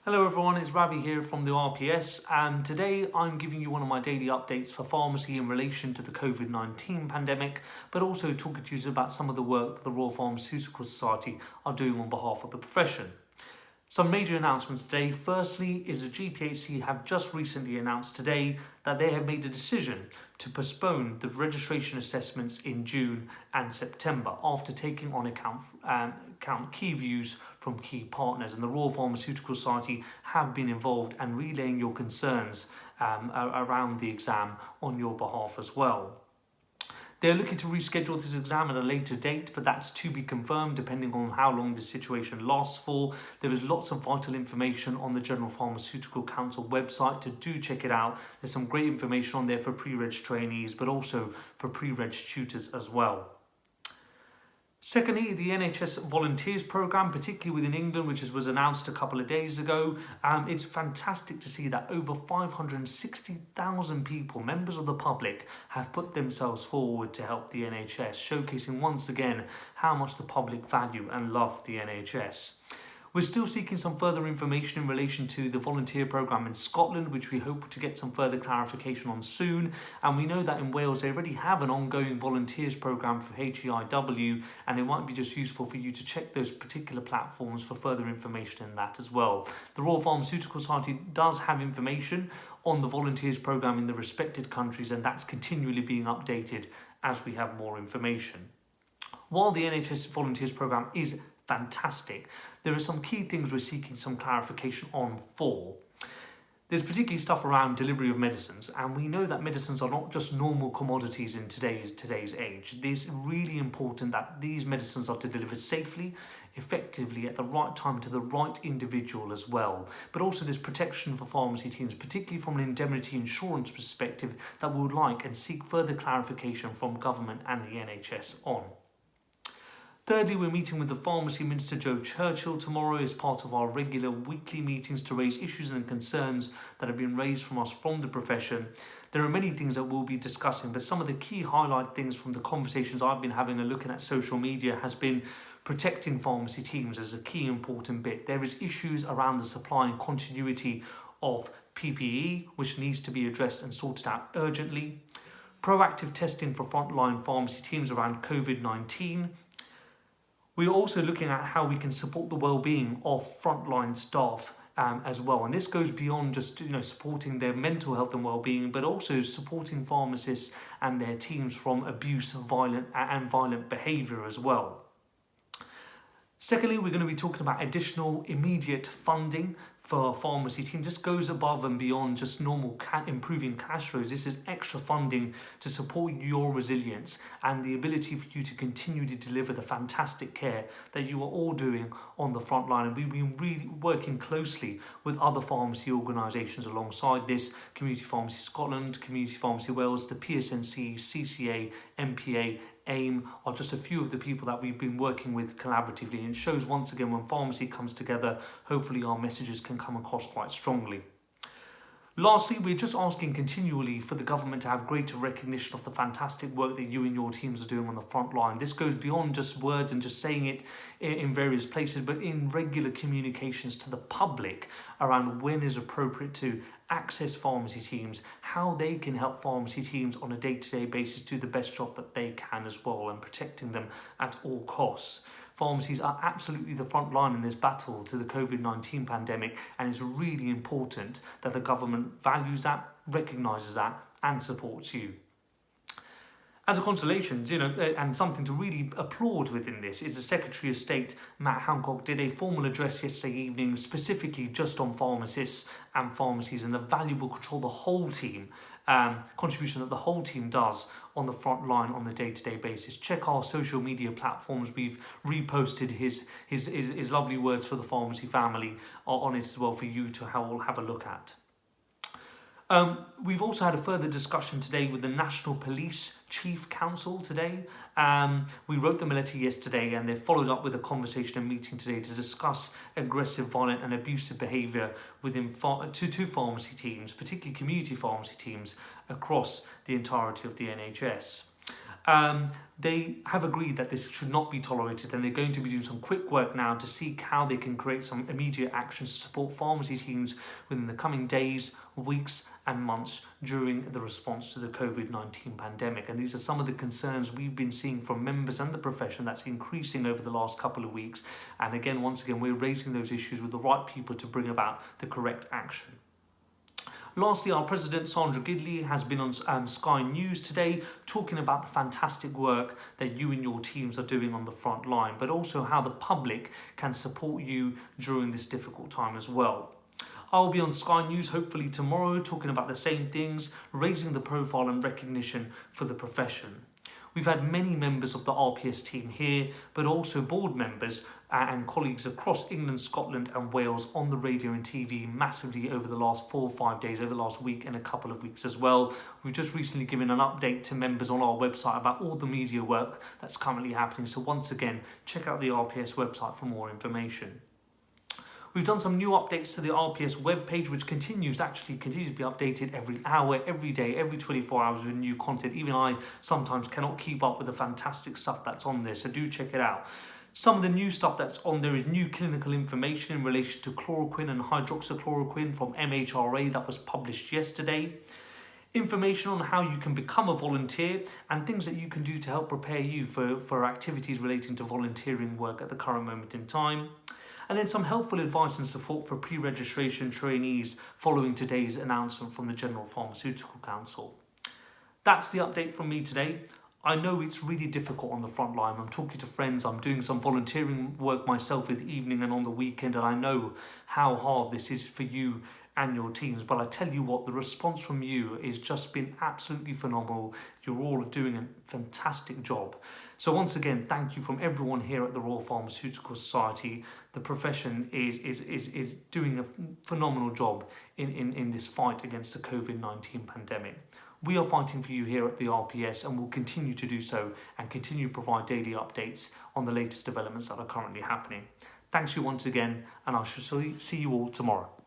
Hello everyone, it's Ravi here from the RPS, and today I'm giving you one of my daily updates for pharmacy in relation to the COVID-19 pandemic, but also talking to you about some of the work that the Royal Pharmaceutical Society are doing on behalf of the profession. Some major announcements today. Firstly, is the GPHC have just recently announced today that they have made a decision to postpone the registration assessments in June and September after taking on account key views from key partners. And the Royal Pharmaceutical Society have been involved and relaying your concerns around the exam on your behalf as well. They're looking to reschedule this exam at a later date, but that's to be confirmed depending on how long this situation lasts for. There is lots of vital information on the General Pharmaceutical Council website, so do check it out. There's some great information on there for pre-reg trainees, but also for pre-reg tutors as well. Secondly, the NHS Volunteers Programme, particularly within England, which was announced a couple of days ago. It's fantastic to see that over 560,000 people, members of the public, have put themselves forward to help the NHS, showcasing once again how much the public value and love the NHS. We're still seeking some further information in relation to the volunteer programme in Scotland, which we hope to get some further clarification on soon. And we know that in Wales they already have an ongoing volunteers programme for HEIW, and it might be just useful for you to check those particular platforms for further information in that as well. The Royal Pharmaceutical Society does have information on the volunteers programme in the respected countries, and that's continually being updated as we have more information. While the NHS Volunteers Programme is fantastic, there are some key things we're seeking some clarification on for. There's particularly stuff around delivery of medicines, and we know that medicines are not just normal commodities in today's age. It's really important that these medicines are delivered safely, effectively, at the right time to the right individual as well. But also there's protection for pharmacy teams, particularly from an indemnity insurance perspective, that we would like and seek further clarification from government and the NHS on. Thirdly, we're meeting with the Pharmacy Minister Joe Churchill tomorrow as part of our regular weekly meetings to raise issues and concerns that have been raised from us from the profession. There are many things that we'll be discussing, but some of the key highlight things from the conversations I've been having and looking at social media has been protecting pharmacy teams as a key important bit. There is issues around the supply and continuity of PPE, which needs to be addressed and sorted out urgently. Proactive testing for frontline pharmacy teams around COVID-19. We're also looking at how we can support the well-being of frontline staff as well. And this goes beyond just supporting their mental health and well-being, but also supporting pharmacists and their teams from abuse, violent behaviour as well. Secondly, we're going to be talking about additional immediate funding for pharmacy teams. This goes above and beyond just normal improving cash flows. This is extra funding to support your resilience and the ability for you to continue to deliver the fantastic care that you are all doing on the front line. And we've been really working closely with other pharmacy organisations alongside this: Community Pharmacy Scotland, Community Pharmacy Wales, the PSNC, CCA, MPA, AIM are just a few of the people that we've been working with collaboratively, and it shows once again when pharmacy comes together, hopefully our messages can come across quite strongly. Lastly, we're just asking continually for the government to have greater recognition of the fantastic work that you and your teams are doing on the front line. This goes beyond just words and just saying it in various places, but in regular communications to the public around when is appropriate to access pharmacy teams, how they can help pharmacy teams on a day-to-day basis do the best job that they can as well, and protecting them at all costs. Pharmacies are absolutely the front line in this battle to the COVID-19 pandemic, and it's really important that the government values that, recognises that, and supports you. As a consolation, and something to really applaud within this, is the Secretary of State, Matt Hancock, did a formal address yesterday evening specifically just on pharmacists and pharmacies and the valuable control the whole team, contribution that the whole team does on the front line on a day-to-day basis. Check our social media platforms. We've reposted his lovely words for the pharmacy family on it as well for you to have a look at. We've also had a further discussion today with the National Police Chief Council today. We wrote them a letter yesterday, and they followed up with a conversation and meeting today to discuss aggressive, violent and abusive behaviour within two pharmacy teams, particularly community pharmacy teams, across the entirety of the NHS. They have agreed that this should not be tolerated, and they're going to be doing some quick work now to seek how they can create some immediate actions to support pharmacy teams within the coming days, weeks and months during the response to the COVID-19 pandemic. And these are some of the concerns we've been seeing from members and the profession that's increasing over the last couple of weeks. And again, once again, we're raising those issues with the right people to bring about the correct action. Lastly, our President Sandra Gidley has been on Sky News today talking about the fantastic work that you and your teams are doing on the front line, but also how the public can support you during this difficult time as well. I'll be on Sky News hopefully tomorrow talking about the same things, raising the profile and recognition for the profession. We've had many members of the RPS team here, but also board members and colleagues across England, Scotland and Wales on the radio and TV massively over the last 4 or 5 days, over the last week and a couple of weeks as well. We've just recently given an update to members on our website about all the media work that's currently happening. So once again, check out the RPS website for more information. We've done some new updates to the RPS webpage, which continues to be updated every hour, every day, every 24 hours with new content. Even I sometimes cannot keep up with the fantastic stuff that's on there, so do check it out. Some of the new stuff that's on there is new clinical information in relation to chloroquine and hydroxychloroquine from MHRA that was published yesterday. Information on how you can become a volunteer and things that you can do to help prepare you for activities relating to volunteering work at the current moment in time. And then some helpful advice and support for pre-registration trainees following today's announcement from the General Pharmaceutical Council. That's the update from me today. I know it's really difficult on the front line. I'm talking to friends, I'm doing some volunteering work myself in the evening and on the weekend, and I know how hard this is for you and your teams. But I tell you what, the response from you has just been absolutely phenomenal. You're all doing a fantastic job. So once again, thank you from everyone here at the Royal Pharmaceutical Society. The profession is doing a phenomenal job in this fight against the COVID-19 pandemic. We are fighting for you here at the RPS and will continue to do so and continue to provide daily updates on the latest developments that are currently happening. Thanks you once again, and I shall see you all tomorrow.